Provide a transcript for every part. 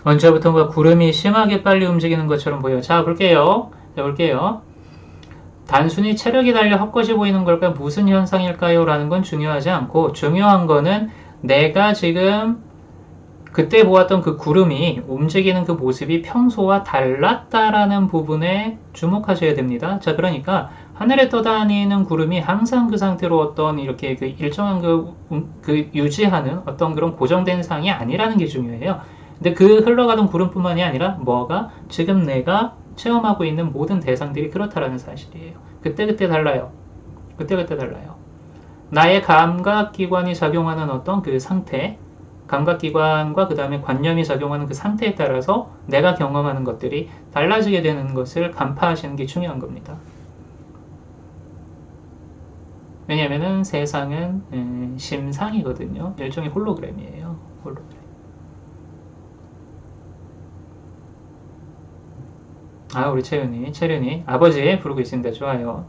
언제부턴가 구름이 심하게 빨리 움직이는 것처럼 보여요. 자, 볼게요. 자, 볼게요. 단순히 체력이 달려 헛것이 보이는 걸까요? 무슨 현상일까요? 라는 건 중요하지 않고, 중요한 거는 내가 지금 그때 보았던 그 구름이 움직이는 그 모습이 평소와 달랐다라는 부분에 주목하셔야 됩니다. 자, 그러니까 하늘에 떠다니는 구름이 항상 그 상태로 어떤 이렇게 그 일정한 그 유지하는 어떤 그런 고정된 상이 아니라는 게 중요해요. 근데 그 흘러가던 구름뿐만이 아니라 뭐가 지금 내가 체험하고 있는 모든 대상들이 그렇다라는 사실이에요. 그때그때 달라요. 그때그때 달라요. 나의 감각기관이 작용하는 어떤 그 상태, 감각기관과 그 다음에 관념이 작용하는 그 상태에 따라서 내가 경험하는 것들이 달라지게 되는 것을 간파하시는 게 중요한 겁니다. 왜냐면은 세상은 심상이거든요. 일종의 홀로그램이에요. 홀로그램. 아, 우리 채련이 아버지 부르고 있습니다. 좋아요.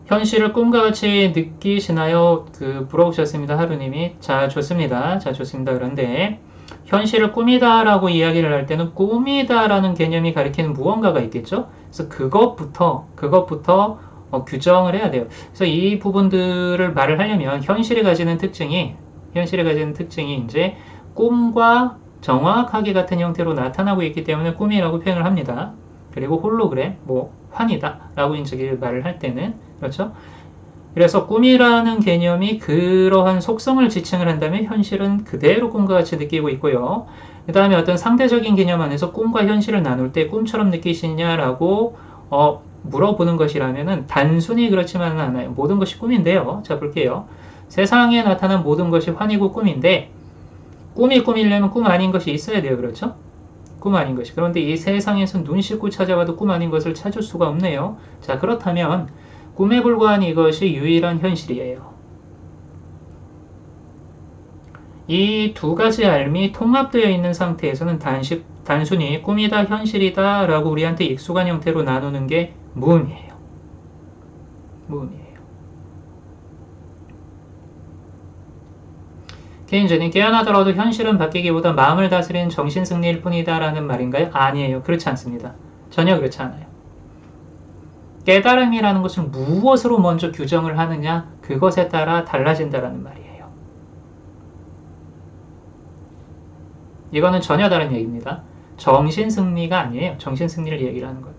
현실을 꿈과 같이 느끼시나요? 물어보셨습니다. 하루님이. 자, 좋습니다. 자, 좋습니다. 그런데 현실을 꿈이다라고 이야기를 할 때는 꿈이다라는 개념이 가리키는 무언가가 있겠죠? 그래서 그것부터 규정을 해야 돼요. 그래서 이 부분들을 말을 하려면 현실이 가지는 특징이 이제 꿈과 정확하게 같은 형태로 나타나고 있기 때문에 꿈이라고 표현을 합니다. 그리고 홀로그램, 환이다 라고 이제 말을 할 때는 그렇죠? 그래서 꿈이라는 개념이 그러한 속성을 지칭을 한다면 현실은 그대로 꿈과 같이 느끼고 있고요. 그 다음에 어떤 상대적인 개념 안에서 꿈과 현실을 나눌 때 꿈처럼 느끼시냐라고 물어보는 것이라면은 단순히 그렇지만은 않아요. 모든 것이 꿈인데요. 자, 볼게요. 세상에 나타난 모든 것이 환이고 꿈인데 꿈이 꿈이려면 꿈 아닌 것이 있어야 돼요. 그렇죠? 꿈 아닌 것이. 그런데 이 세상에서 눈 씻고 찾아봐도 꿈 아닌 것을 찾을 수가 없네요. 자, 그렇다면 꿈에 불과한 이것이 유일한 현실이에요. 이 두 가지 알미 통합되어 있는 상태에서는 단순히 꿈이다, 현실이다 라고 우리한테 익숙한 형태로 나누는 게 무의미해요. 무의미해요. 개인적인 깨어나더라도 현실은 바뀌기보다 마음을 다스리는 정신승리일 뿐이다 라는 말인가요? 아니에요. 그렇지 않습니다. 전혀 그렇지 않아요. 깨달음이라는 것을 무엇으로 먼저 규정을 하느냐, 그것에 따라 달라진다라는 말이에요. 이거는 전혀 다른 얘기입니다. 정신승리가 아니에요. 정신승리를 얘기를 하는 거예요.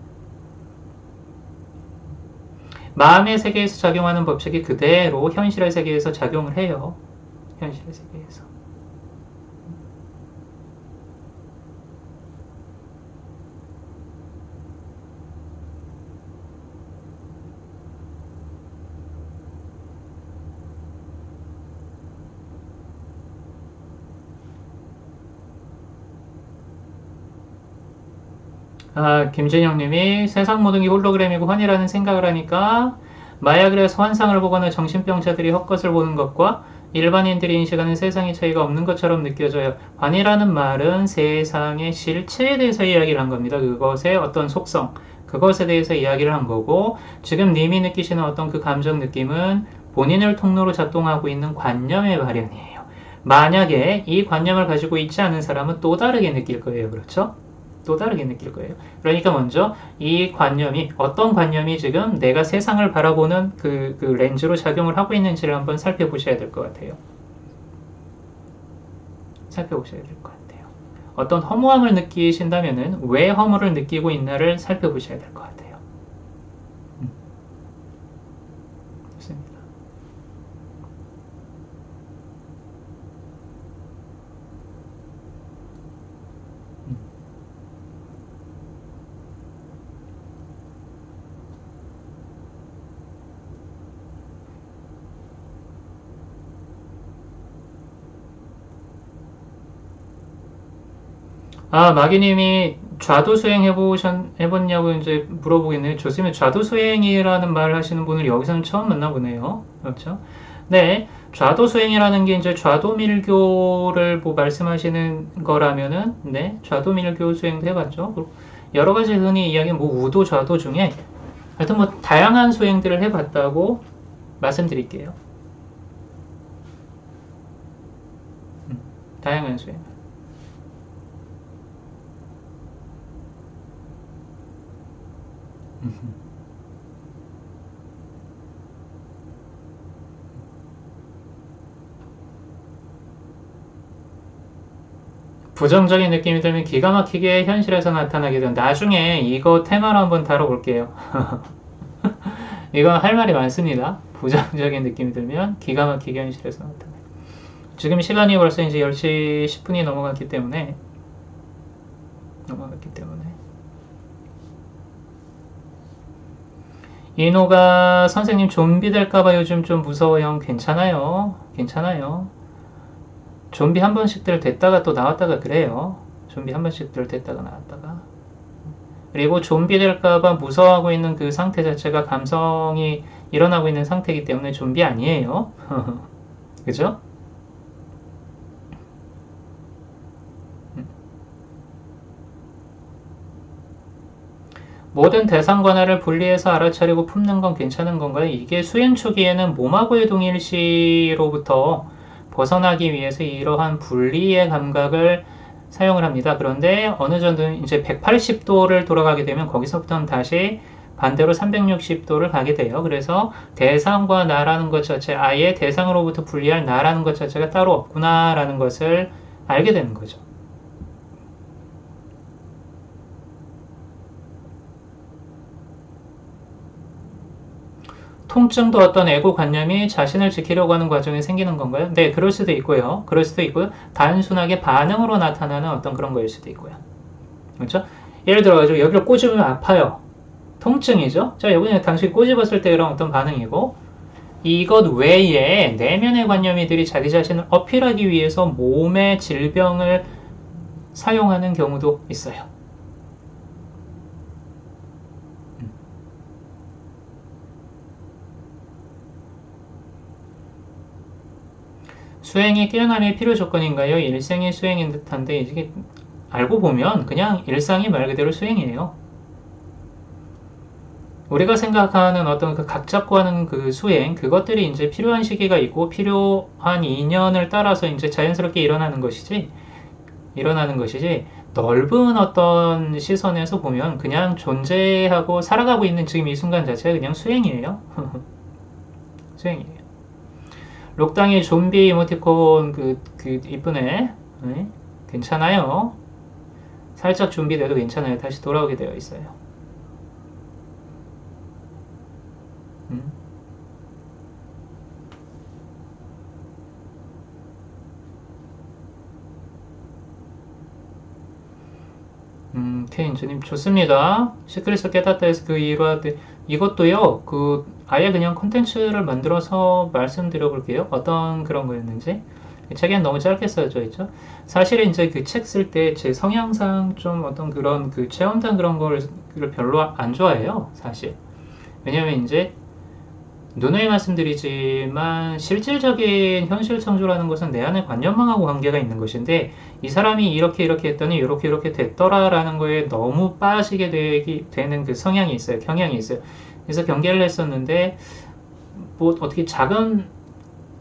마음의 세계에서 작용하는 법칙이 그대로 현실의 세계에서 작용을 해요. 현실의 세계에서. 아, 김진영님이 세상 모든 게 홀로그램이고 환이라는 생각을 하니까 마약을 해서 환상을 보거나 정신병자들이 헛것을 보는 것과 일반인들이 인식하는 세상의 차이가 없는 것처럼 느껴져요. 환이라는 말은 세상의 실체에 대해서 이야기를 한 겁니다. 그것의 어떤 속성, 그것에 대해서 이야기를 한 거고 지금 님이 느끼시는 어떤 그 감정 느낌은 본인을 통로로 작동하고 있는 관념의 발현이에요. 만약에 이 관념을 가지고 있지 않은 사람은 또 다르게 느낄 거예요. 그렇죠? 또 다르게 느낄 거예요. 그러니까 먼저 이 관념이 어떤 관념이 지금 내가 세상을 바라보는 그 렌즈로 작용을 하고 있는지를 한번 살펴보셔야 될 것 같아요. 살펴보셔야 될 것 같아요. 어떤 허무함을 느끼신다면은 왜 허무를 느끼고 있나를 살펴보셔야 될 것 같아요. 좋습니다. 아, 마기님이 좌도 수행 해봤냐고 이제 물어보겠네요. 좋으면 좌도 수행이라는 말을 하시는 분을 여기서는 처음 만나보네요. 그렇죠? 네. 좌도 수행이라는 게 이제 좌도 밀교를 말씀하시는 거라면은, 네. 좌도 밀교 수행도 해봤죠. 여러 가지 흔히 이야기하는 뭐 우도 좌도 중에 하여튼 뭐 다양한 수행들을 해봤다고 말씀드릴게요. 다양한 수행. 부정적인 느낌이 들면 기가 막히게 현실에서 나타나게 된 나중에 이거 테마로 한번 다뤄볼게요. 이건 할 말이 많습니다. 부정적인 느낌이 들면 기가 막히게 현실에서 나타나요. 지금 시간이 벌써 이제 10시 10분이 넘어갔기 때문에 이노가 선생님 좀비 될까봐 요즘 좀 무서워요. 괜찮아요. 괜찮아요. 좀비 한 번씩들 됐다가 또 나왔다가 그래요. 좀비 한 번씩들 됐다가 나왔다가. 그리고 좀비 될까봐 무서워하고 있는 그 상태 자체가 감성이 일어나고 있는 상태이기 때문에 좀비 아니에요. 그죠? 모든 대상 관할을 분리해서 알아차리고 품는 건 괜찮은 건가요? 이게 수행 초기에는 몸하고의 동일시로부터 벗어나기 위해서 이러한 분리의 감각을 사용을 합니다. 그런데 어느 정도 이제 180도를 돌아가게 되면 거기서부터는 다시 반대로 360도를 가게 돼요. 그래서 대상과 나라는 것 자체, 아예 대상으로부터 분리할 나라는 것 자체가 따로 없구나라는 것을 알게 되는 거죠. 통증도 어떤 에고관념이 자신을 지키려고 하는 과정에 생기는 건가요? 네, 그럴 수도 있고요. 그럴 수도 있고요. 단순하게 반응으로 나타나는 어떤 그런 거일 수도 있고요. 그렇죠? 예를 들어가지고 여기를 꼬집으면 아파요. 통증이죠? 자, 여기는 당신이 꼬집었을 때 이런 어떤 반응이고, 이것 외에 내면의 관념이들이 자기 자신을 어필하기 위해서 몸의 질병을 사용하는 경우도 있어요. 수행이 깨어남의 필요 조건인가요? 일생이 수행인 듯한데 이게 알고 보면 그냥 일상이 말 그대로 수행이에요. 우리가 생각하는 어떤 그 각 잡고 하는 그 수행, 그것들이 이제 필요한 시기가 있고 필요한 인연을 따라서 이제 자연스럽게 일어나는 것이지, 넓은 어떤 시선에서 보면 그냥 존재하고 살아가고 있는 지금 이 순간 자체가 그냥 수행이에요. 수행이에요. 록당이 좀비 이모티콘 이쁘네. 네? 괜찮아요. 살짝 좀비 돼도 괜찮아요. 다시 돌아오게 되어 있어요. 케인즈님 좋습니다. 시크릿을 깨닫다 해서 그 일화들 이것도요. 아예 그냥 콘텐츠를 만들어서 말씀드려 볼게요. 어떤 그런 거였는지. 책에는 너무 짧게 써져 있죠. 사실은 이제 그 책 쓸 때 제 성향상 좀 어떤 그런 그 체험단 그런 걸 별로 안 좋아해요. 사실. 왜냐면 이제 누누이 말씀드리지만 실질적인 현실 창조라는 것은 내 안의 관념망하고 관계가 있는 것인데 이 사람이 이렇게 했더니 이렇게 됐더라라는 거에 너무 빠지게 되는 그 성향이 있어요. 경향이 있어요. 그래서 경계를 했었는데 뭐 어떻게 작은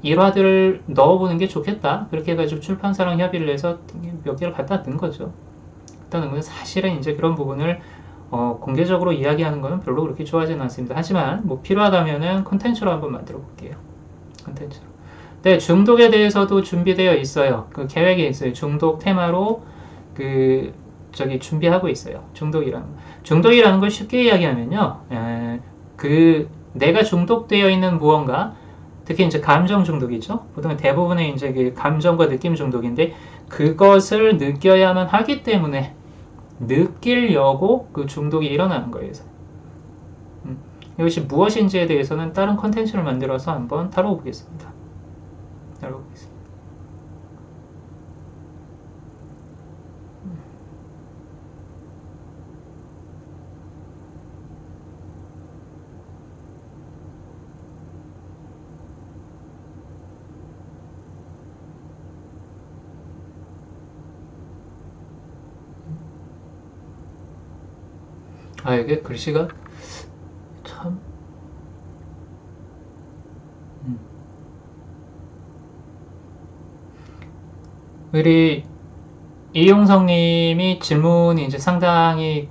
일화들을 넣어보는 게 좋겠다. 그렇게 해가지고 출판사랑 협의를 해서 몇 개를 갖다 든 거죠. 갖다 든 건 사실은 이제 그런 부분을 공개적으로 이야기하는 거는 별로 그렇게 좋아하지는 않습니다. 하지만 뭐 필요하다면은 콘텐츠로 한번 만들어 볼게요. 콘텐츠로. 네, 중독에 대해서도 준비되어 있어요. 그 계획에 있어요. 중독 테마로 준비하고 있어요. 중독이라는 걸 쉽게 이야기하면요. 내가 중독되어 있는 무언가, 특히 이제 감정 중독이죠. 보통 대부분의 이제 그 감정과 느낌 중독인데 그것을 느껴야만 하기 때문에 느끼려고 그 중독이 일어나는 거예요. 이것이 무엇인지에 대해서는 다른 컨텐츠를 만들어서 한번 다뤄보겠습니다. 아, 이게 글씨가 참, 음. 우리 이용성님이 질문이 이제 상당히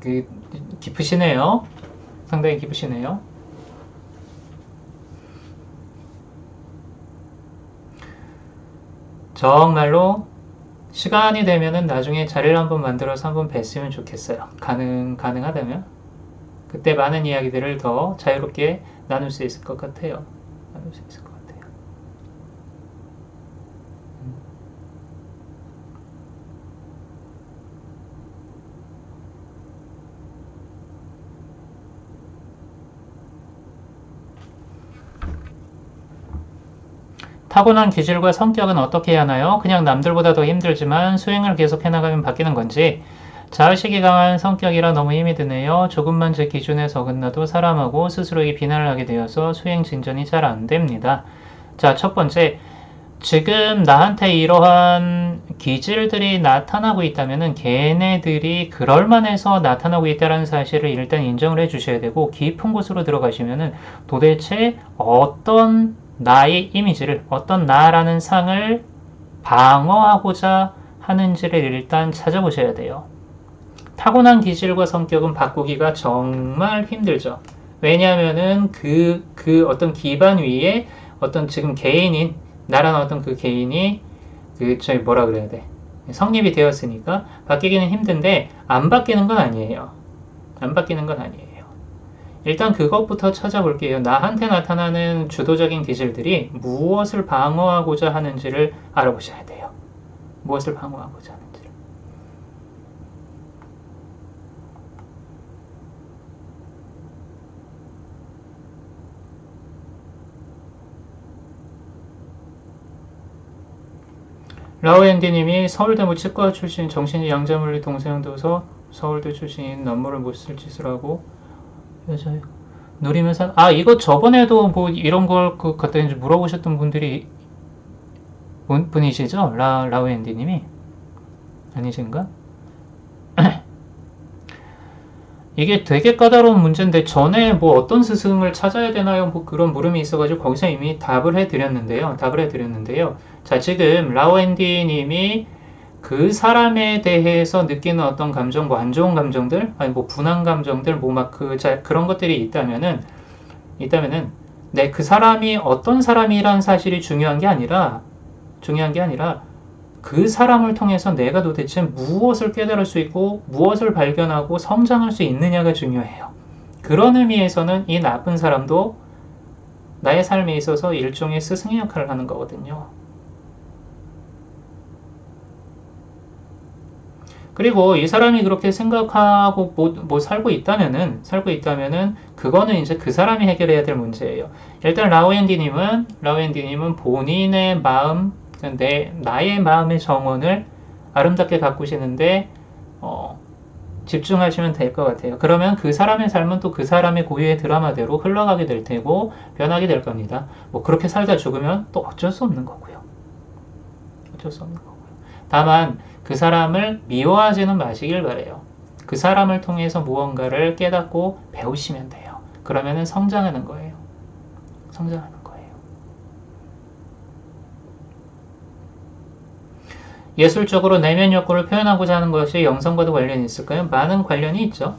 깊으시네요. 상당히 깊으시네요. 정말로 시간이 되면은 나중에 자리를 한번 만들어서 한번 뵀으면 좋겠어요. 가능하다면. 그때 많은 이야기들을 더 자유롭게 나눌 수 있을 것 같아요. 나눌 수 있을 것 같아요. 타고난 기질과 성격은 어떻게 해야 하나요? 그냥 남들보다 더 힘들지만 수행을 계속 해나가면 바뀌는 건지. 자의식이 강한 성격이라 너무 힘이 드네요. 조금만 제 기준에 어긋나도 사람하고 스스로에게 비난을 하게 되어서 수행 진전이 잘 안 됩니다. 자, 첫 번째. 지금 나한테 이러한 기질들이 나타나고 있다면은 걔네들이 그럴만해서 나타나고 있다는 사실을 일단 인정을 해 주셔야 되고, 깊은 곳으로 들어가시면은 도대체 어떤 나의 이미지를, 어떤 나라는 상을 방어하고자 하는지를 일단 찾아보셔야 돼요. 타고난 기질과 성격은 바꾸기가 정말 힘들죠. 왜냐하면은 그 어떤 기반 위에 어떤 지금 개인인, 나라는 어떤 그 개인이 저희 뭐라 그래야 돼, 성립이 되었으니까 바뀌기는 힘든데 안 바뀌는 건 아니에요. 안 바뀌는 건 아니에요. 일단 그것부터 찾아볼게요. 나한테 나타나는 주도적인 기질들이 무엇을 방어하고자 하는지를 알아보셔야 돼요. 무엇을 방어하고자 하는지를. 라오앤디님이 서울대 치과 출신 정신이 양자물리 동서양도서 서울대 출신인 남모를 못 쓸 짓을 하고 여자요. 누리면서 이거 저번에도 뭐 이런 걸 갖다 이제 물어보셨던 분이시죠? 라오앤디님이 아니신가? 이게 되게 까다로운 문제인데 전에 뭐 어떤 스승을 찾아야 되나요? 뭐 그런 물음이 있어가지고 거기서 이미 답을 해드렸는데요. 자, 지금 라오앤디님이 그 사람에 대해서 느끼는 어떤 감정, 뭐 안 좋은 감정들, 아니 뭐 분한 감정들, 뭐 막 그런 것들이 있다면은 그 사람이 어떤 사람이란 사실이 중요한 게 아니라 그 사람을 통해서 내가 도대체 무엇을 깨달을 수 있고 무엇을 발견하고 성장할 수 있느냐가 중요해요. 그런 의미에서는 이 나쁜 사람도 나의 삶에 있어서 일종의 스승의 역할을 하는 거거든요. 그리고 이 사람이 그렇게 생각하고 뭐 살고 있다면은 그거는 이제 그 사람이 해결해야 될 문제예요. 일단 라오앤디님은 본인의 마음, 나의 마음의 정원을 아름답게 가꾸시는데 집중하시면 될 것 같아요. 그러면 그 사람의 삶은 또 그 사람의 고유의 드라마대로 흘러가게 될 테고 변하게 될 겁니다. 뭐 그렇게 살다 죽으면 또 어쩔 수 없는 거고요. 다만 그 사람을 미워하지는 마시길 바래요. 그 사람을 통해서 무언가를 깨닫고 배우시면 돼요. 그러면은 성장하는 거예요. 예술적으로 내면 욕구를 표현하고자 하는 것이 영성과도 관련이 있을까요? 많은 관련이 있죠.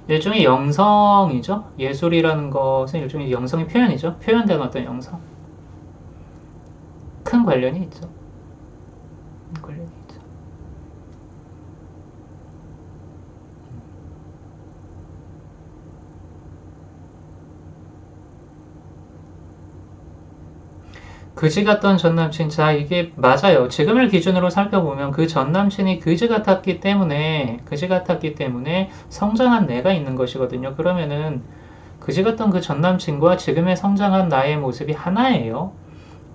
일종의 영성이죠. 예술이라는 것은 일종의 영성의 표현이죠. 표현된 어떤 영성. 큰 관련이 있죠. 그지 같던 전남친. 자, 이게 맞아요. 지금을 기준으로 살펴보면 그 전남친이 그지 같았기 때문에 성장한 내가 있는 것이거든요. 그러면은 그지 같던 그 전남친과 지금의 성장한 나의 모습이 하나예요.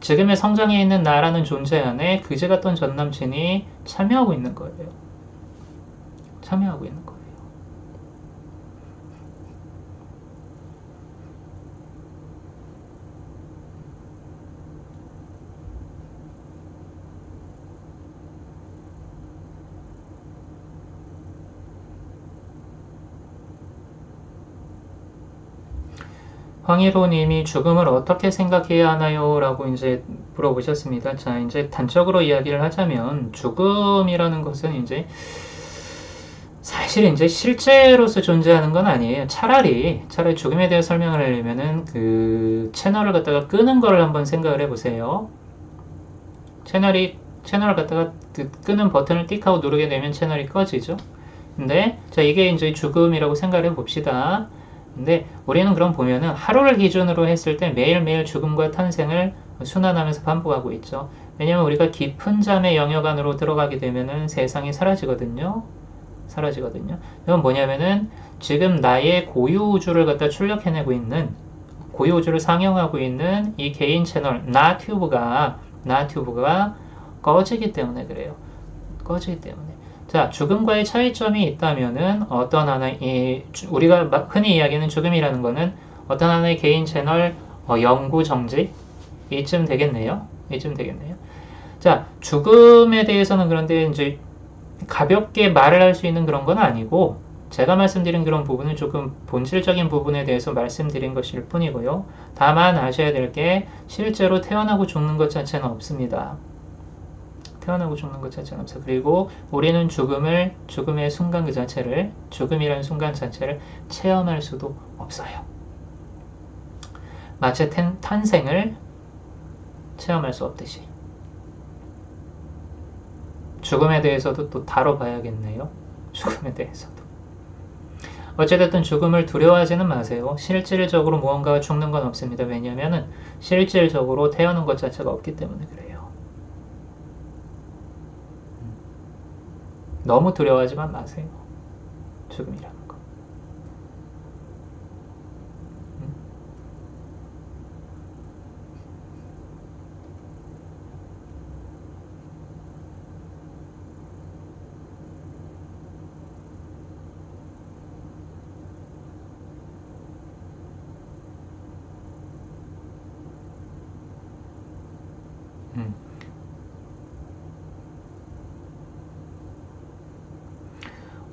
지금의 성장해 있는 나라는 존재 안에 그지 같던 전남친이 참여하고 있는 거예요. 황희로님이 죽음을 어떻게 생각해야 하나요? 라고 이제 물어보셨습니다. 자, 이제 단적으로 이야기를 하자면 죽음이라는 것은 이제 사실 이제 실제로서 존재하는 건 아니에요. 차라리 죽음에 대해 설명을 하려면은 그 채널을 갖다가 끄는 거를 한번 생각을 해보세요. 채널을 갖다가 그 끄는 버튼을 띡 하고 누르게 되면 채널이 꺼지죠. 근데 자, 이게 이제 죽음이라고 생각을 해봅시다. 근데 우리는 그럼 보면은 하루를 기준으로 했을 때 매일매일 죽음과 탄생을 순환하면서 반복하고 있죠. 왜냐면 우리가 깊은 잠의 영역 안으로 들어가게 되면은 세상이 사라지거든요. 이건 뭐냐면은 지금 나의 고유 우주를 갖다 출력해내고 있는, 고유 우주를 상영하고 있는 이 개인 채널 나튜브가 꺼지기 때문에 그래요. 꺼지기 때문에. 자, 죽음과의 차이점이 있다면은 어떤 하나의, 우리가 흔히 이야기하는 죽음이라는 거는 어떤 하나의 개인 채널 영구 정지? 이쯤 되겠네요. 자, 죽음에 대해서는 그런데 이제 가볍게 말을 할 수 있는 그런 건 아니고, 제가 말씀드린 그런 부분은 조금 본질적인 부분에 대해서 말씀드린 것일 뿐이고요. 다만 아셔야 될 게 실제로 태어나고 죽는 것 자체는 없습니다. 그리고 우리는 죽음의 순간 그 자체를, 죽음이라는 순간 자체를 체험할 수도 없어요. 마치 탄생을 체험할 수 없듯이. 죽음에 대해서도 또 다뤄봐야겠네요. 죽음에 대해서도. 어찌됐든 죽음을 두려워하지는 마세요. 실질적으로 무언가가 죽는 건 없습니다. 왜냐하면 실질적으로 태어난 것 자체가 없기 때문에 그래요. 너무 두려워하지만 마세요. 죽음이라는 거.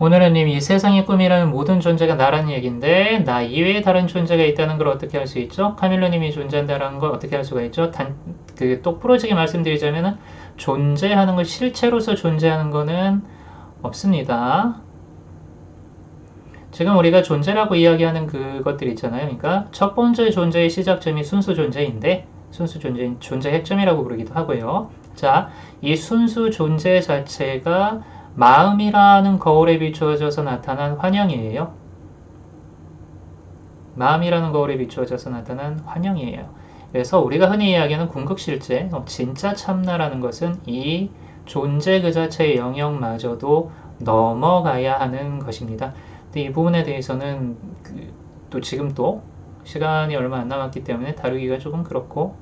오늘은 님, 이 세상의 꿈이라는 모든 존재가 나라는 얘기인데 나 이외에 다른 존재가 있다는 걸 어떻게 할 수 있죠? 카밀로님이 존재한다는 걸 어떻게 할 수가 있죠? 똑부러지게 말씀드리자면 존재하는 것, 실체로서 존재하는 거는 없습니다. 지금 우리가 존재라고 이야기하는 그것들 있잖아요. 그러니까 첫 번째 존재의 시작점이 순수 존재인데, 존재 핵점이라고 부르기도 하고요. 자, 이 순수 존재 자체가 마음이라는 거울에 비추어져서 나타난 환영이에요. 그래서 우리가 흔히 이야기하는 궁극실제, 진짜 참나라는 것은 이 존재 그 자체의 영역마저도 넘어가야 하는 것입니다. 근데 이 부분에 대해서는 또 지금 또 시간이 얼마 안 남았기 때문에 다루기가 조금 그렇고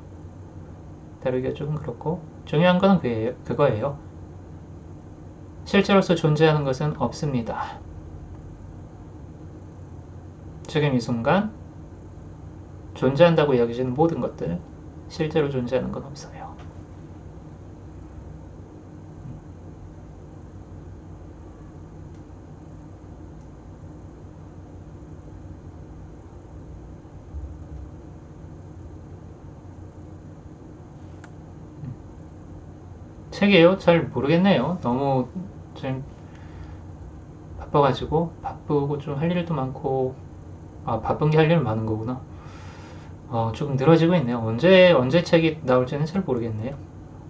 중요한 건 그거예요. 실제로서 존재하는 것은 없습니다. 지금 이 순간 존재한다고 여기지는 모든 것들, 실제로 존재하는 건 없어요. 책이에요? 잘 모르겠네요. 너무 좀 바쁘고 좀 할 일도 많고, 바쁜 게 할 일 많은 거구나. 조금 늘어지고 있네요. 언제 책이 나올지는 잘 모르겠네요.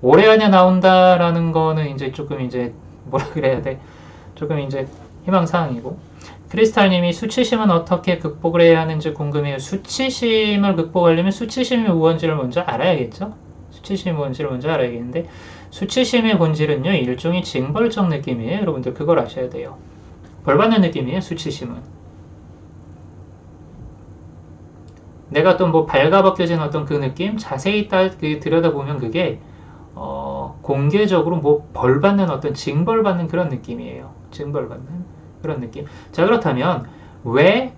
올해 안에 나온다라는 거는 이제 조금 이제 뭐라 그래야 돼? 조금 이제 희망사항이고. 크리스탈님이 수치심은 어떻게 극복을 해야 하는지 궁금해요. 수치심을 극복하려면 수치심이 무언지를 먼저 알아야겠죠? 수치심의 본질은요, 일종의 징벌적 느낌이에요. 여러분들 그걸 아셔야 돼요. 벌받는 느낌이에요, 수치심은. 내가 어떤 발가벗겨진 어떤 그 느낌, 자세히 들여다보면 그게 공개적으로 벌받는 어떤 징벌받는 그런 느낌이에요. 그런 느낌. 자, 그렇다면 왜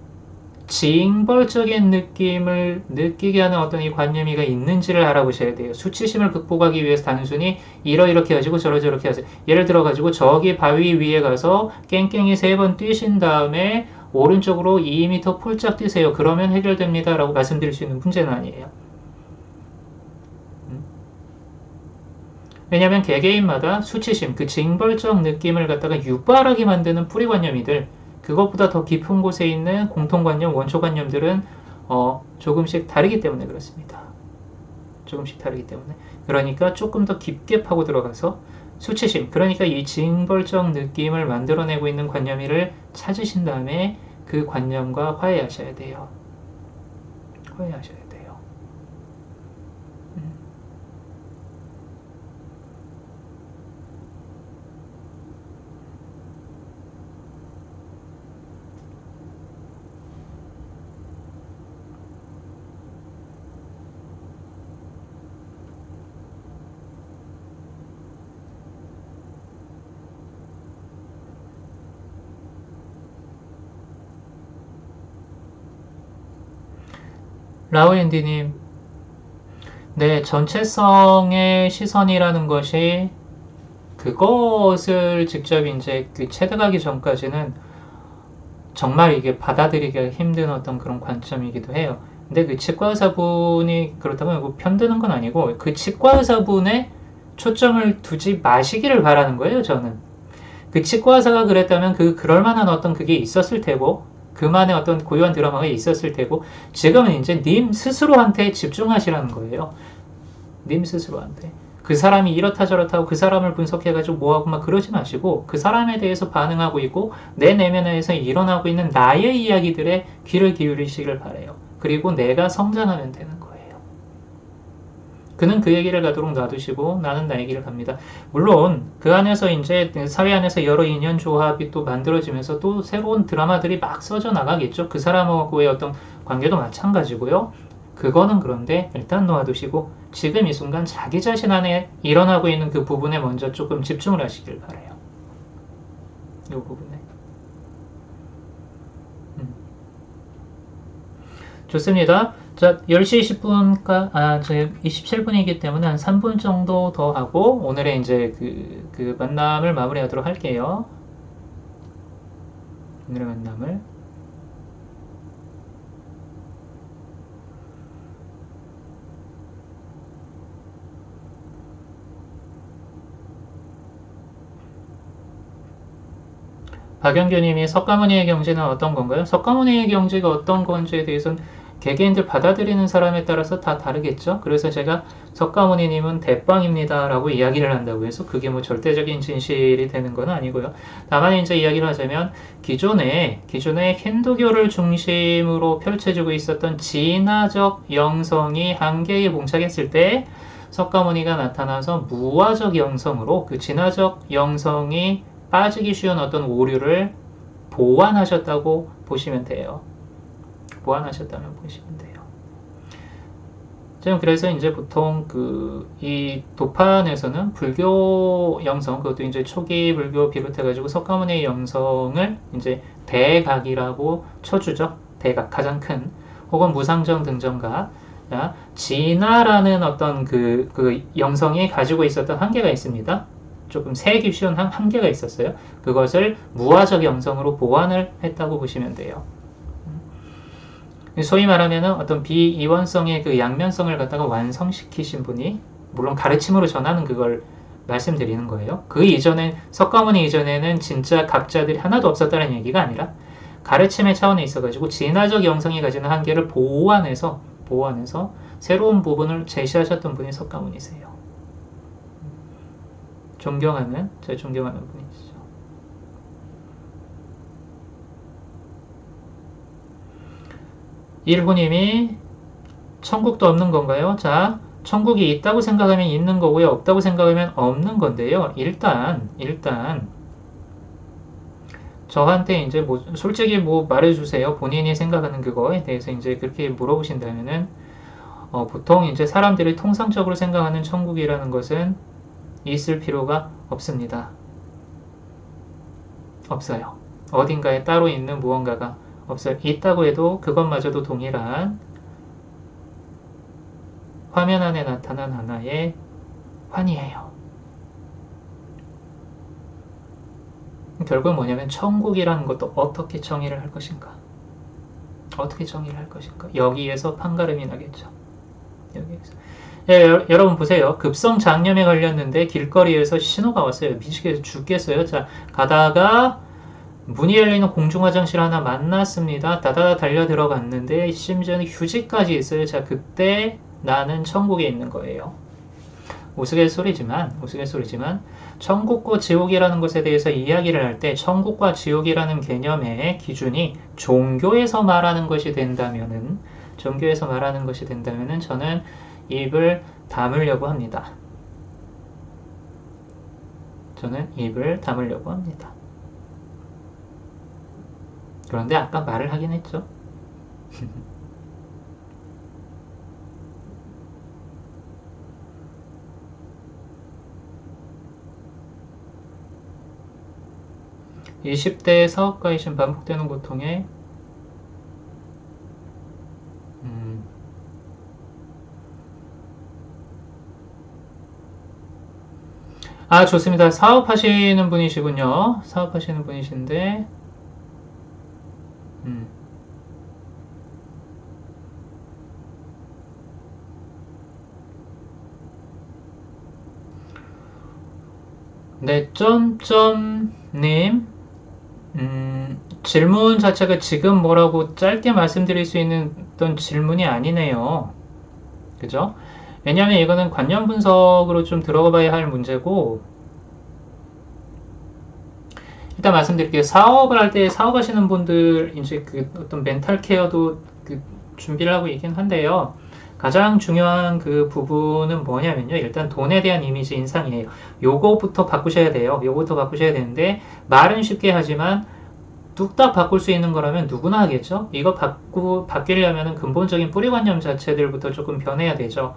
징벌적인 느낌을 느끼게 하는 어떤 이 관념이가 있는지를 알아보셔야 돼요. 수치심을 극복하기 위해서 단순히 이렇게 하시고 저렇게 하세요. 예를 들어가지고 저기 바위 위에 가서 깽깽이 3번 뛰신 다음에 오른쪽으로 2m 폴짝 뛰세요. 그러면 해결됩니다. 라고 말씀드릴 수 있는 문제는 아니에요. 왜냐하면 개개인마다 수치심, 그 징벌적 느낌을 갖다가 유발하게 만드는 뿌리관념이들, 그것보다 더 깊은 곳에 있는 공통관념, 원초관념들은 조금씩 다르기 때문에 그렇습니다. 조금씩 다르기 때문에. 그러니까 조금 더 깊게 파고 들어가서 수치심, 그러니까 이 징벌적 느낌을 만들어내고 있는 관념이를 찾으신 다음에 그 관념과 화해하셔야 돼요. 화해하셔야 돼요. 라우앤디님, 네, 전체성의 시선이라는 것이 그것을 직접 이제 체득하기 전까지는 정말 이게 받아들이기가 힘든 어떤 그런 관점이기도 해요. 근데 그 치과 의사분이 그렇다고 편드는 건 아니고 그 치과 의사분에 초점을 두지 마시기를 바라는 거예요, 저는. 그 치과 의사가 그랬다면 그럴 만한 어떤 그게 있었을 테고, 그만의 어떤 고유한 드라마가 있었을 테고, 지금은 이제 님 스스로한테 집중하시라는 거예요. 님 스스로한테. 그 사람이 이렇다 저렇다 하고 그 사람을 분석해가지고 뭐하고 막 그러지 마시고 그 사람에 대해서 반응하고 있고 내 내면에서 일어나고 있는 나의 이야기들에 귀를 기울이시길 바래요. 그리고 내가 성장하면 되는 거예요. 그는 그 얘기를 가도록 놔두시고 나는 나의 길을 갑니다. 물론 그 안에서 이제 사회 안에서 여러 인연 조합이 또 만들어지면서 또 새로운 드라마들이 막 써져 나가겠죠. 그 사람하고의 어떤 관계도 마찬가지고요. 그거는 그런데 일단 놓아두시고 지금 이 순간 자기 자신 안에 일어나고 있는 그 부분에 먼저 조금 집중을 하시길 바라요. 이 부분에. 좋습니다. 자, 10시 20분까, 지금 27분이기 때문에 한 3분 정도 더 하고 오늘의 이제 그 만남을 마무리하도록 할게요. 오늘의 만남을. 박영규님이 석가모니의 경지는 어떤 건가요? 석가모니의 경지가 어떤 건지에 대해서는 개개인들 받아들이는 사람에 따라서 다 다르겠죠. 그래서 제가 석가모니님은 대빵입니다 라고 이야기를 한다고 해서 그게 뭐 절대적인 진실이 되는 건 아니고요. 다만 이제 이야기를 하자면 기존에 힌두교를 중심으로 펼쳐지고 있었던 진화적 영성이 한계에 봉착했을 때 석가모니가 나타나서 무화적 영성으로 그 진화적 영성이 빠지기 쉬운 어떤 오류를 보완하셨다고 보시면 돼요. 보완하셨다면 보시면 돼요. 지금 그래서 이제 보통 이 도판에서는 불교 영성, 그것도 이제 초기 불교 비롯해가지고 석가모니의 영성을 이제 대각이라고 쳐주죠. 대각, 가장 큰, 혹은 무상정 등정각. 진화라는 어떤 그 영성이 가지고 있었던 한계가 있습니다. 조금 세기 쉬운 한계가 있었어요. 그것을 무화적 영성으로 보완을 했다고 보시면 돼요. 소위 말하면 어떤 비이원성의 그 양면성을 갖다가 완성시키신 분이, 물론 가르침으로 전하는 그걸 말씀드리는 거예요. 그 이전에, 석가모니 이전에는 진짜 각자들이 하나도 없었다는 얘기가 아니라 가르침의 차원에 있어가지고 진화적 영성이 가지는 한계를 보완해서 새로운 부분을 제시하셨던 분이 석가모니세요. 제가 존경하는 분이시죠. 일호님이 천국도 없는 건가요? 자, 천국이 있다고 생각하면 있는 거고요. 없다고 생각하면 없는 건데요. 일단 저한테 이제 솔직히 말해주세요. 본인이 생각하는 그거에 대해서 이제 그렇게 물어보신다면은 보통 이제 사람들이 통상적으로 생각하는 천국이라는 것은 있을 필요가 없습니다. 없어요. 어딘가에 따로 있는 무언가가 없어요. 있다고 해도 그것마저도 동일한 화면 안에 나타난 하나의 환이에요. 결국 뭐냐면 천국이라는 것도 어떻게 정의를 할 것인가? 어떻게 정의를 할 것인가? 여기에서 판가름이 나겠죠. 여기에서. 예, 여러분 보세요. 급성 장염에 걸렸는데 길거리에서 신호가 왔어요. 미치겠어 죽겠어요. 자, 가다가 문이 열리는 공중화장실 하나 만났습니다. 다다다 달려 들어갔는데 심지어는 휴지까지 있어요. 자, 그때 나는 천국에 있는 거예요. 우스갯소리지만 천국과 지옥이라는 것에 대해서 이야기를 할 때 천국과 지옥이라는 개념의 기준이 종교에서 말하는 것이 된다면은 저는 입을 다물려고 합니다. 그런데 아까 말을 하긴 했죠. (20대) 사업가이신 반복되는 고통에 좋습니다. 사업하시는 분이시군요. 사업하시는 분이신데 네, 점점님 질문 자체가 지금 뭐라고 짧게 말씀드릴 수 있는 어떤 질문이 아니네요. 그죠? 왜냐하면 이거는 관념 분석으로 좀 들어가 봐야 할 문제고, 일단 말씀드릴게요. 사업을 할 때 사업하시는 분들 이제 그 어떤 멘탈 케어도 그 준비를 하고 있긴 한데요. 가장 중요한 그 부분은 뭐냐면요. 일단 돈에 대한 이미지 인상이에요. 요거부터 바꾸셔야 돼요. 요거부터 바꾸셔야 되는데 말은 쉽게 하지만 뚝딱 바꿀 수 있는 거라면 누구나 하겠죠. 이거 바뀌려면 근본적인 뿌리관념 자체들부터 조금 변해야 되죠.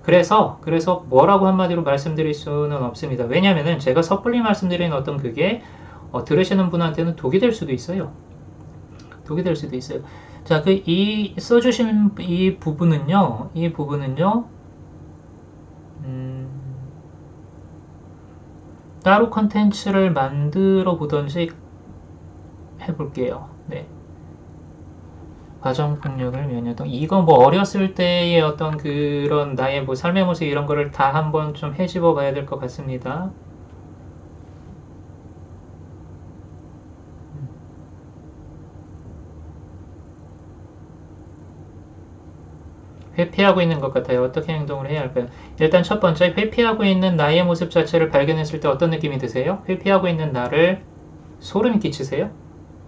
그래서 뭐라고 한마디로 말씀드릴 수는 없습니다. 왜냐면은 제가 섣불리 말씀드리는 어떤 그게 들으시는 분한테는 독이 될 수도 있어요. 자, 이 써주신 이 부분은요, 따로 컨텐츠를 만들어 보던지 해볼게요. 네. 가정폭력을 면역동 이거 뭐 어렸을 때의 어떤 그런 나의 뭐 삶의 모습 이런 거를 다 한번 좀 헤집어 봐야 될 것 같습니다. 회피하고 있는 것 같아요. 어떻게 행동을 해야 할까요? 일단 첫 번째, 회피하고 있는 나의 모습 자체를 발견했을 때 어떤 느낌이 드세요? 회피하고 있는 나를 소름이 끼치세요?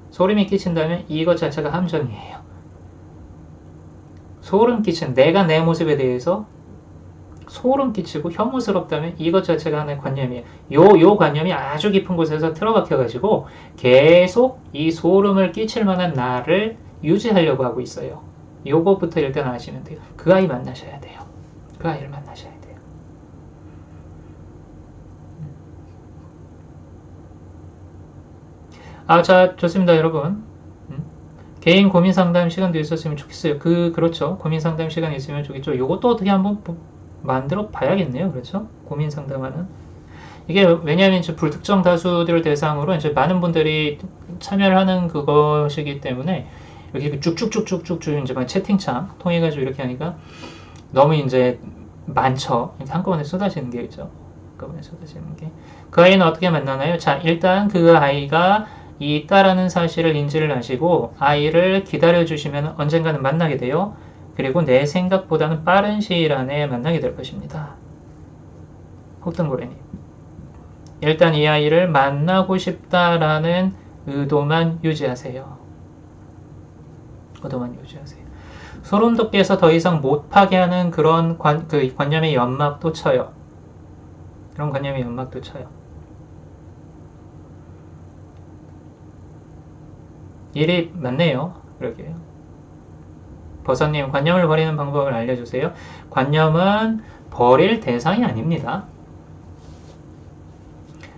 소름이 끼친다면 이것 자체가 함정이에요. 소름 끼친 내가 내 모습에 대해서 소름 끼치고 혐오스럽다면 이것 자체가 하나의 관념이에요. 요 관념이 아주 깊은 곳에서 틀어박혀가지고 계속 이 소름을 끼칠 만한 나를 유지하려고 하고 있어요. 요것부터 일단 아시면 돼요. 그 아이 만나셔야 돼요. 그 아이를 만나셔야 돼요. 자, 좋습니다, 여러분. 개인 고민 상담 시간도 있었으면 좋겠어요. 그렇죠. 고민 상담 시간이 있으면 좋겠죠. 요것도 어떻게 한번 만들어 봐야겠네요. 그렇죠? 고민 상담하는. 이게 왜냐하면 이제 불특정 다수들을 대상으로 이제 많은 분들이 참여를 하는 그것이기 때문에 이렇게 쭉쭉쭉쭉쭉 이제 막 채팅창 통해가지고 이렇게 하니까 너무 이제 많죠. 한꺼번에 쏟아지는 게 있죠. 그 아이는 어떻게 만나나요? 자, 일단 그 아이가 있다라는 사실을 인지를 하시고 아이를 기다려주시면 언젠가는 만나게 돼요. 그리고 내 생각보다는 빠른 시일 안에 만나게 될 것입니다. 혹등고래님. 일단 이 아이를 만나고 싶다라는 의도만 유지하세요. 소름 돋게해서 더 이상 못 파게 하는 그런 관념의 연막도 쳐요. 그런 관념의 연막도 쳐요. 일이 많네요. 그러게요. 버섯님, 관념을 버리는 방법을 알려주세요. 관념은 버릴 대상이 아닙니다.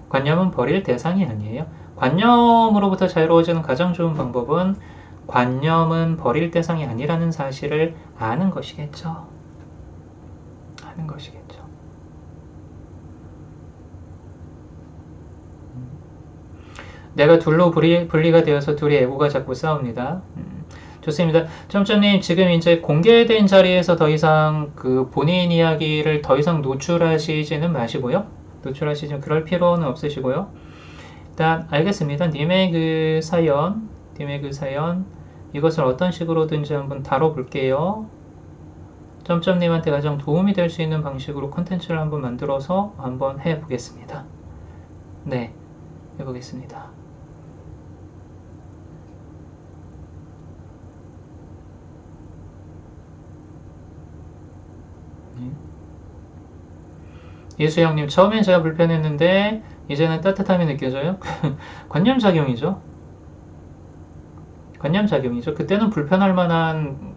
관념은 버릴 대상이 아니에요. 관념으로부터 자유로워지는 가장 좋은 방법은 관념은 버릴 대상이 아니라는 사실을 아는 것이겠죠. 내가 둘로 분리가 되어서 둘이 애고가 자꾸 싸웁니다. 좋습니다. 점점님 지금 이제 공개된 자리에서 더 이상 그 본인 이야기를 더 이상 노출하시지는 마시고요. 노출하시지 그럴 필요는 없으시고요. 일단 알겠습니다. 님의 그 사연 이것을 어떤 식으로든지 한번 다뤄볼게요. 점점님한테 가장 도움이 될 수 있는 방식으로 콘텐츠를 한번 만들어서 한번 해보겠습니다. 네, 해보겠습니다. 이수영님, 처음엔 제가 불편했는데 이제는 따뜻함이 느껴져요? 관념작용이죠. 관념작용이죠. 그때는 불편할 만한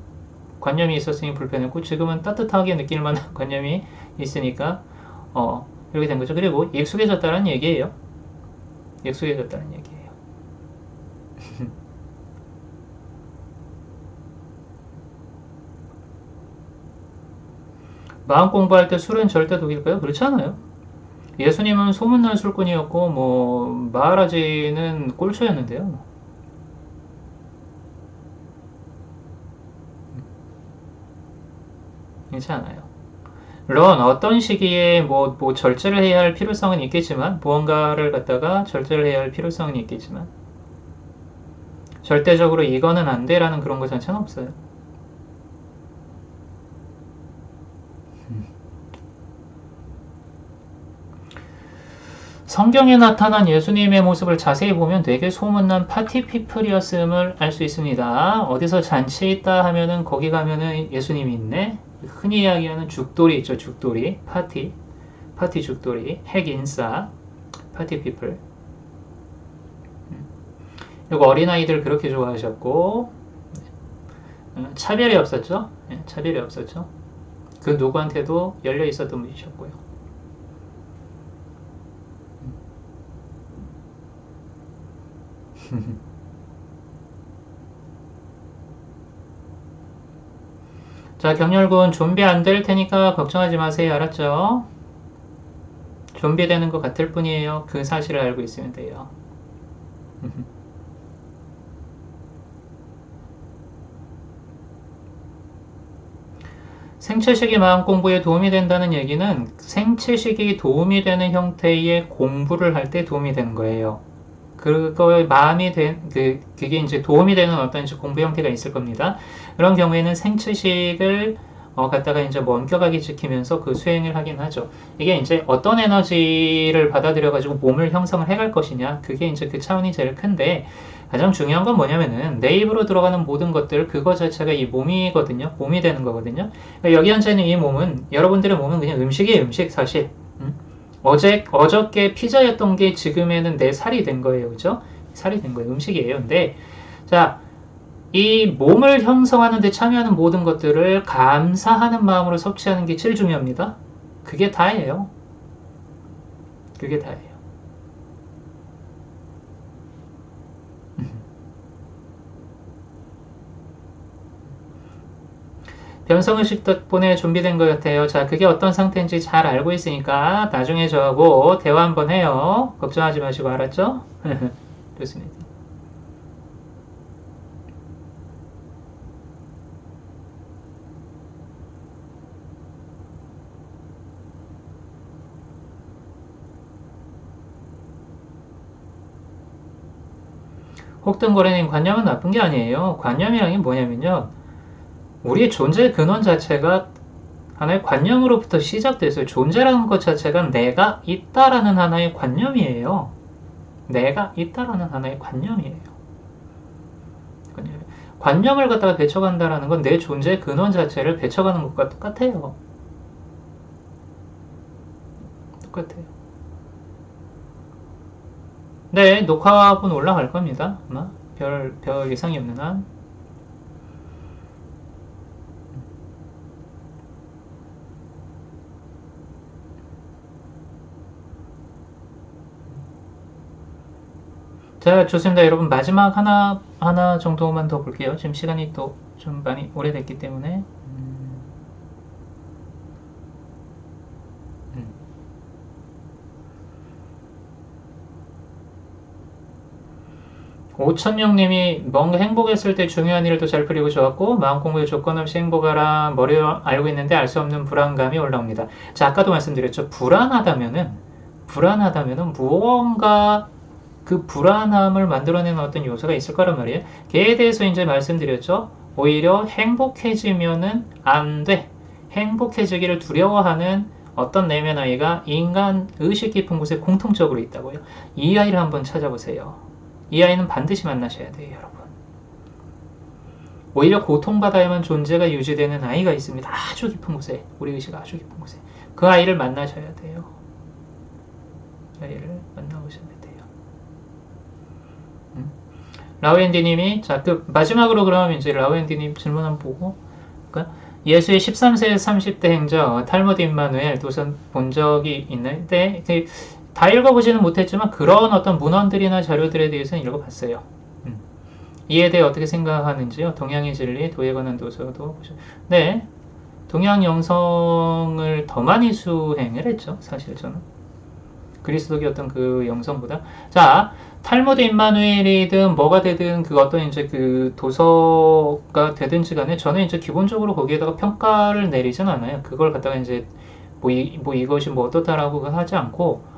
관념이 있었으니 불편했고 지금은 따뜻하게 느낄 만한 관념이 있으니까 이렇게 된 거죠. 그리고 익숙해졌다는 얘기예요. 익숙해졌다는 얘기예요. 마음 공부할 때 술은 절대 독일까요? 그렇지 않아요. 예수님은 소문난 술꾼이었고 뭐 마하라지는 꼴초였는데요. 그렇지 않아요. 물론 어떤 시기에 뭐 절제를 해야 할 필요성은 있겠지만 무언가를 갖다가 절제를 해야 할 필요성은 있겠지만 절대적으로 이거는 안 돼라는 그런 거 자체는 없어요. 성경에 나타난 예수님의 모습을 자세히 보면 되게 소문난 파티피플이었음을 알 수 있습니다. 어디서 잔치 있다 하면은 거기 가면은 예수님이 있네. 흔히 이야기하는 죽돌이 있죠. 죽돌이. 파티 죽돌이. 핵인싸. 파티피플. 그리고 어린아이들 그렇게 좋아하셨고 차별이 없었죠. 차별이 없었죠. 그 누구한테도 열려 있었던 분이셨고요. 자, 경렬군 좀비 안 될 테니까 걱정하지 마세요. 알았죠? 좀비 되는 것 같을 뿐이에요. 그 사실을 알고 있으면 돼요. 생체식이 마음 공부에 도움이 된다는 얘기는 생체식이 도움이 되는 형태의 공부를 할 때 도움이 되는 거예요. 그거에 마음이 그게 이제 도움이 되는 어떤 공부 형태가 있을 겁니다. 그런 경우에는 생체식을 갖다가 이제 엄격하게 지키면서 그 수행을 하긴 하죠. 이게 이제 어떤 에너지를 받아들여가지고 몸을 형성을 해갈 것이냐, 그게 이제 그 차원이 제일 큰데, 가장 중요한 건 뭐냐면은 내 입으로 들어가는 모든 것들, 그거 자체가 이 몸이거든요. 몸이 되는 거거든요. 그러니까 여기 앉아있는 이 몸은, 여러분들의 몸은 그냥 음식이에요, 음식, 사실. 어저께 피자였던 게 지금에는 내 살이 된 거예요. 그죠? 살이 된 거예요. 음식이에요. 근데, 자, 이 몸을 형성하는 데 참여하는 모든 것들을 감사하는 마음으로 섭취하는 게 제일 중요합니다. 그게 다예요. 그게 다예요. 변성의식 덕분에 좀비된 것 같아요. 자, 그게 어떤 상태인지 잘 알고 있으니까 나중에 저하고 대화 한번 해요. 걱정하지 마시고, 알았죠? 좋습니다. 혹등고래님, 관념은 나쁜 게 아니에요. 관념이란 게 뭐냐면요. 우리의 존재의 근원 자체가 하나의 관념으로부터 시작돼서 존재라는 것 자체가 내가 있다라는 하나의 관념이에요. 내가 있다라는 하나의 관념이에요. 관념을 갖다가 배쳐간다라는 건 내 존재의 근원 자체를 배쳐가는 것과 똑같아요. 똑같아요. 네, 녹화분 올라갈 겁니다. 아마 별 이상이 없는 한. 자, 좋습니다. 여러분, 마지막 하나 정도만 더 볼게요. 지금 시간이 또 좀 많이 오래됐기 때문에. 오천명님이 뭔가 행복했을 때 중요한 일도 잘 풀리고 좋았고 마음 공부에 조건 없이 행복하라 머리로 알고 있는데 알 수 없는 불안감이 올라옵니다. 자, 아까도 말씀드렸죠. 불안하다면은 무언가 그 불안함을 만들어내는 어떤 요소가 있을 거란 말이에요. 걔에 대해서 이제 말씀드렸죠. 오히려 행복해지면은 안 돼. 행복해지기를 두려워하는 어떤 내면 아이가 인간 의식 깊은 곳에 공통적으로 있다고요. 이 아이를 한번 찾아보세요. 이 아이는 반드시 만나셔야 돼요, 여러분. 오히려 고통받아야만 존재가 유지되는 아이가 있습니다. 아주 깊은 곳에, 우리 의식 아주 깊은 곳에. 그 아이를 만나셔야 돼요. 그 아이를 만나보셔야 돼요. 라우앤디님이, 자, 그 마지막으로 그러면 이제 라우앤디님 질문 한번 보고, 그러니까 예수의 13세에서 30대 행적, 탈무드 임마누엘 도선 본 적이 있는데, 다 읽어보지는 못했지만 그런 어떤 문헌들이나 자료들에 대해서는 읽어봤어요. 이에 대해 어떻게 생각하는지요? 동양의 진리, 도에 관한 도서도 보셨. 네, 동양 영성을 더 많이 수행을 했죠. 사실 저는 그리스도기 어떤 그 영성보다. 자, 탈무드 임마누엘이든 뭐가 되든 그 어떤 이제 그 도서가 되든지 간에 저는 이제 기본적으로 거기에다가 평가를 내리진 않아요. 그걸 갖다가 이제 뭐 이것이 뭐 어떻다라고 하지 않고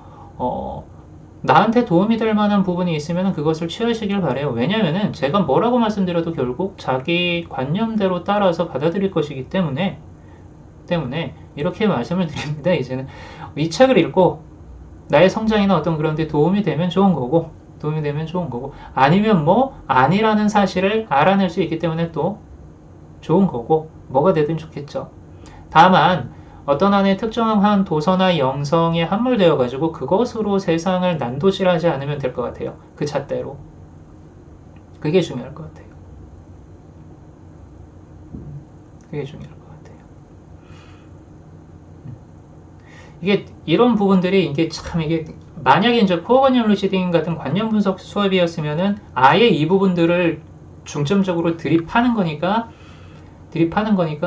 나한테 도움이 될 만한 부분이 있으면 그것을 취하시길 바래요. 왜냐면은 제가 뭐라고 말씀드려도 결국 자기 관념대로 따라서 받아들일 것이기 때문에 이렇게 말씀을 드립니다. 이제는 이 책을 읽고 나의 성장이나 어떤 그런 데 도움이 되면 좋은 거고 아니면 뭐 아니라는 사실을 알아낼 수 있기 때문에 또 좋은 거고 뭐가 되든 좋겠죠. 다만 어떤 한의 특정한 도서나 영성에 함몰되어 가지고 그것으로 세상을 난도질하지 않으면 될 것 같아요. 그 잣대로. 그게 중요할 것 같아요. 그게 중요할 것 같아요. 이게 이런 부분들이 이게 참 이게 만약에 이제 코어 관념 루시딩 같은 관념 분석 수업이었으면은 아예 이 부분들을 중점적으로 드립하는 거니까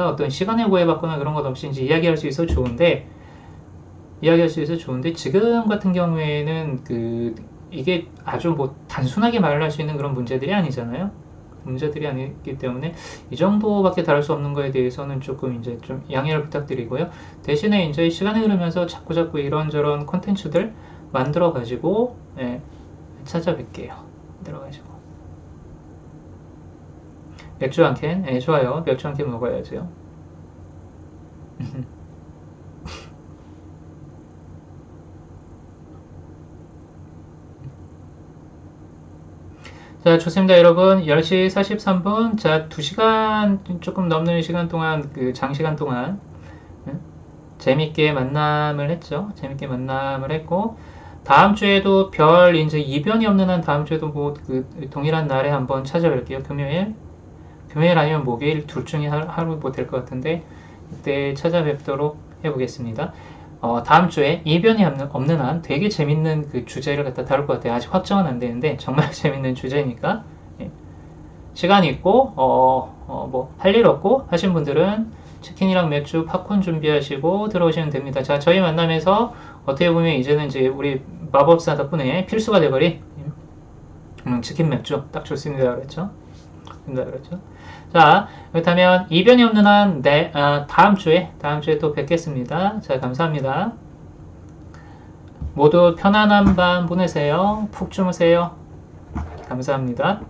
어떤 시간에 구애받거나 그런 것 없이 이제 이야기할 수 있어 좋은데 지금 같은 경우에는 이게 아주 뭐 단순하게 말을 할 수 있는 그런 문제들이 아니잖아요. 문제들이 아니기 때문에 이 정도밖에 다룰 수 없는 거에 대해서는 조금 이제 좀 양해를 부탁드리고요. 대신에 이제 시간이 흐르면서 자꾸 이런저런 콘텐츠들 만들어 가지고 찾아뵐게요. 들어가지고. 맥주 한 캔? 좋아요. 맥주 한 캔 먹어야죠. 자, 좋습니다. 여러분. 10시 43분. 자, 2시간 조금 넘는 시간 동안, 장시간 동안, 재밌게 만남을 했죠. 재밌게 만남을 했고, 다음 주에도 이제 이변이 없는 한 다음 주에도 동일한 날에 한번 찾아뵐게요. 금요일 아니면 목요일 둘 중에 하루 뭐 될 것 같은데 그때 찾아뵙도록 해보겠습니다. 다음 주에 이변이 없는 한 되게 재밌는 그 주제를 갖다 다룰 것 같아요. 아직 확정은 안 되는데 정말 재밌는 주제니까 시간 있고 뭐 할 일 없고 하신 분들은 치킨이랑 맥주, 팝콘 준비하시고 들어오시면 됩니다. 자, 저희 만남에서 어떻게 보면 이제는 이제 우리 마법사 덕분에 필수가 돼버린 치킨 맥주 딱 좋습니다. 그렇죠? 자, 그렇다면 이변이 없는 한 다음 주에 또 뵙겠습니다. 자, 감사합니다. 모두 편안한 밤 보내세요. 푹 주무세요. 감사합니다.